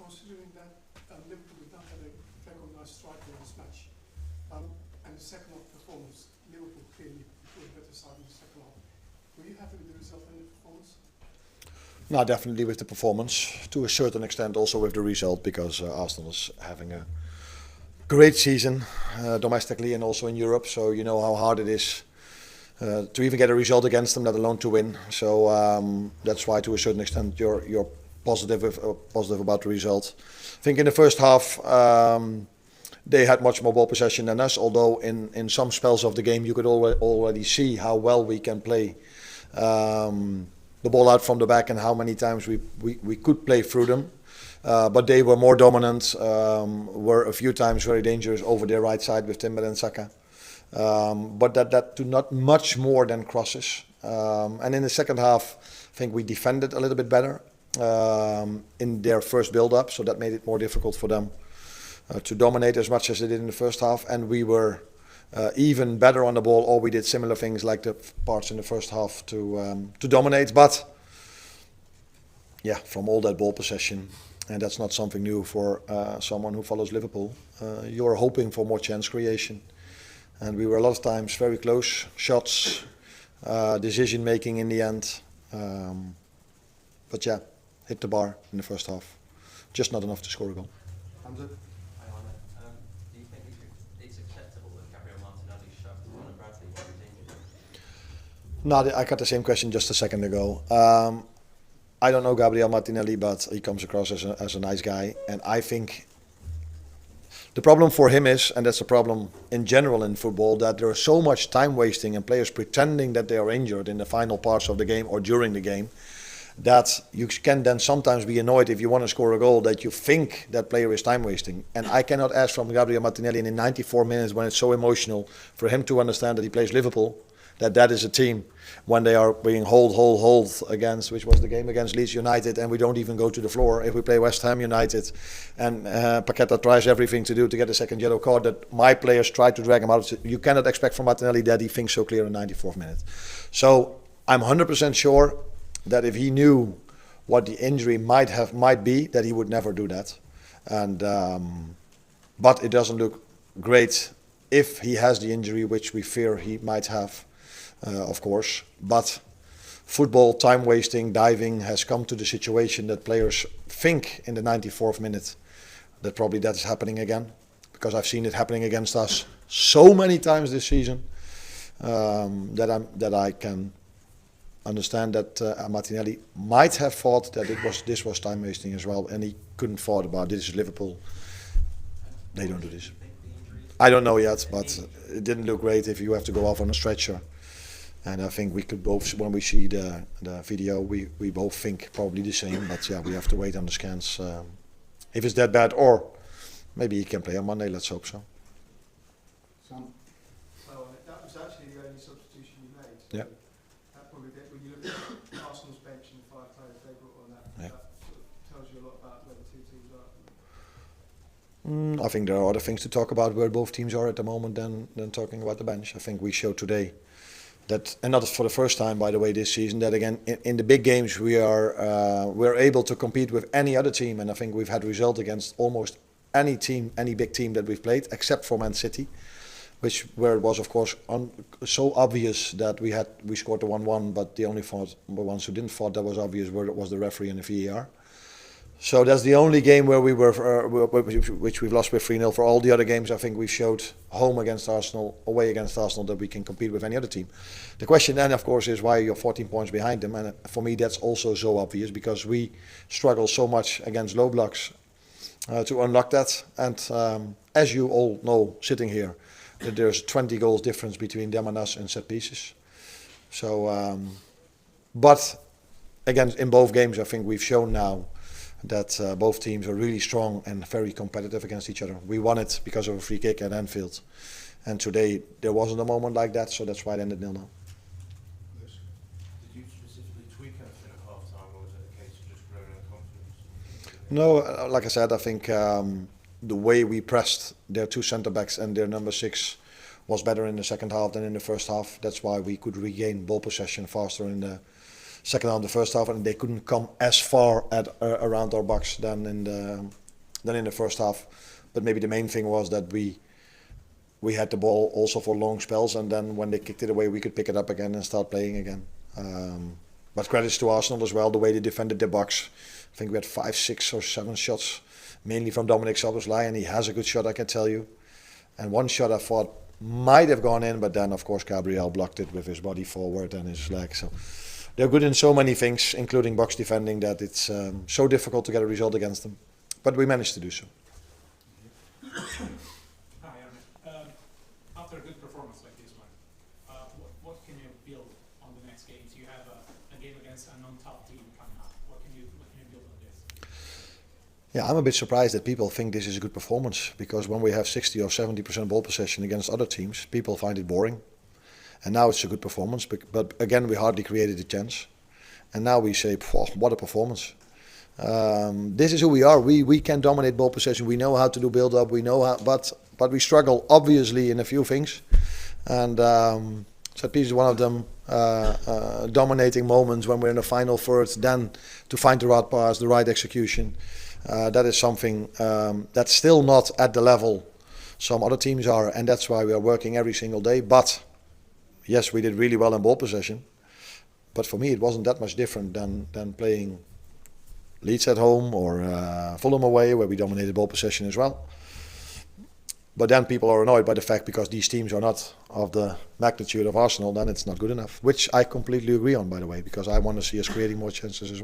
considering that Liverpool did not have a very nice striker in this match, and the second half performance, Liverpool clearly put a better side in the second half. Were you happy with the result and the performance? No, definitely with the performance, to a certain extent also with the result, because Arsenal is having a great season domestically and also in Europe, so you know how hard it is to even get a result against them, let alone to win. So that's why, to a certain extent, you're positive about the result. I think in the first half they had much more ball possession than us, although in some spells of the game you could already see how well we can play the ball out from the back and how many times we could play through them. But they were more dominant, were a few times very dangerous over their right side with Timber and Saka. But that to not much more than crosses. And in the second half, I think we defended a little bit better in their first build-up, so that made it more difficult for them to dominate as much as they did in the first half. And we were even better on the ball, or we did similar things like the parts in the first half to dominate. But yeah, from all that ball possession, and that's not something new for someone who follows Liverpool, you're hoping for more chance creation. And we were a lot of times very close shots, decision making in the end. But yeah, hit the bar in the first half. Just not enough to score a goal. Hamza? Hi, Arne. Do you think it's acceptable that Gabriel Martinelli shoved Conor Bradley while he was injured? No, I got the same question just a second ago. I don't know Gabriel Martinelli, but he comes across as a nice guy. And I think the problem for him is, and that's a problem in general in football, that there is so much time wasting and players pretending that they are injured in the final parts of the game or during the game, that you can then sometimes be annoyed if you want to score a goal that you think that player is time wasting. And I cannot ask from Gabriel Martinelli in 94 minutes, when it's so emotional, for him to understand that he plays Liverpool, that is a team when they are being hold against, which was the game against Leeds United, and we don't even go to the floor. If we play West Ham United and Paqueta tries everything to do to get a second yellow card, that my players try to drag him out. You cannot expect from Martinelli that he thinks so clear in 94th minute. So I'm 100% sure that if he knew what the injury might be, that he would never do that. And but it doesn't look great if he has the injury, which we fear he might have. Of course, but football, time wasting, diving has come to the situation that players think in the 94th minute that probably that is happening again, because I've seen it happening against us so many times this season that I can understand that Martinelli might have thought that this was time wasting as well, and he couldn't thought about this is Liverpool. They don't do this. I don't know yet, but it didn't look great if you have to go off on a stretcher. And I think we could both, when we see the video, we both think probably the same. But yeah, we have to wait on the scans if it's that bad, or maybe he can play on Monday. Let's hope so. Well, that was actually the only substitution you made. Yeah. That probably, when you look at Arsenal's bench and the 5 players they brought on, that sort of tells you a lot about where the two teams are. I think there are other things to talk about where both teams are at the moment than talking about the bench. I think we showed today that, and not for the first time, by the way, this season, that again in the big games we're able to compete with any other team, and I think we've had result against almost any team, any big team that we've played, except for Man City, where it was of course so obvious that we scored the 1-1, but the only ones who didn't thought that was obvious was the referee and the VAR. So that's the only game where we were, which we've lost with 3-0. For all the other games, I think we've showed home against Arsenal, away against Arsenal, that we can compete with any other team. The question then, of course, is why you're 14 points behind them. And for me, that's also so obvious, because we struggle so much against low blocks to unlock that. And as you all know, sitting here, that there's 20 goals difference between them and us in set pieces. So, but again, in both games, I think we've shown now that both teams are really strong and very competitive against each other. We won it because of a free kick at Anfield, and today there wasn't a moment like that, so that's why it ended 0-0. Did you specifically tweak anything at half time, or was it a case of just growing in confidence? No, like I said, I think the way we pressed their two centre backs and their number 6 was better in the second half than in the first half. That's why we could regain ball possession faster in the second half, the first half, and they couldn't come as far around our box than than in the first half. But maybe the main thing was that we had the ball also for long spells, and then when they kicked it away, we could pick it up again and start playing again. But credits to Arsenal as well, the way they defended their box. I think we had 5, 6 or 7 shots, mainly from Dominic Szoboszlai, and he has a good shot, I can tell you. And one shot I thought might have gone in, but then of course Gabriel blocked it with his body forward and his leg. So they're good in so many things, including box defending, that it's so difficult to get a result against them. But we managed to do so. Hi, Arne. After a good performance like this one, what can you build on the next games? You have a game against a non-top team coming up. What can you build on this? Yeah, I'm a bit surprised that people think this is a good performance, because when we have 60 or 70% ball possession against other teams, people find it boring. And now it's a good performance, but again, we hardly created a chance. And now we say, what a performance. This is who we are. We can dominate ball possession. We know how to do build-up. We know how, but we struggle obviously in a few things. And set piece is one of them. Dominating moments when we're in the final third, then to find the right pass, the right execution. That is something that's still not at the level some other teams are, and that's why we are working every single day. But yes, we did really well in ball possession. But for me, it wasn't that much different than playing Leeds at home or Fulham away, where we dominated ball possession as well. But then people are annoyed by the fact, because these teams are not of the magnitude of Arsenal, then it's not good enough. Which I completely agree on, by the way, because I want to see us creating more chances as well.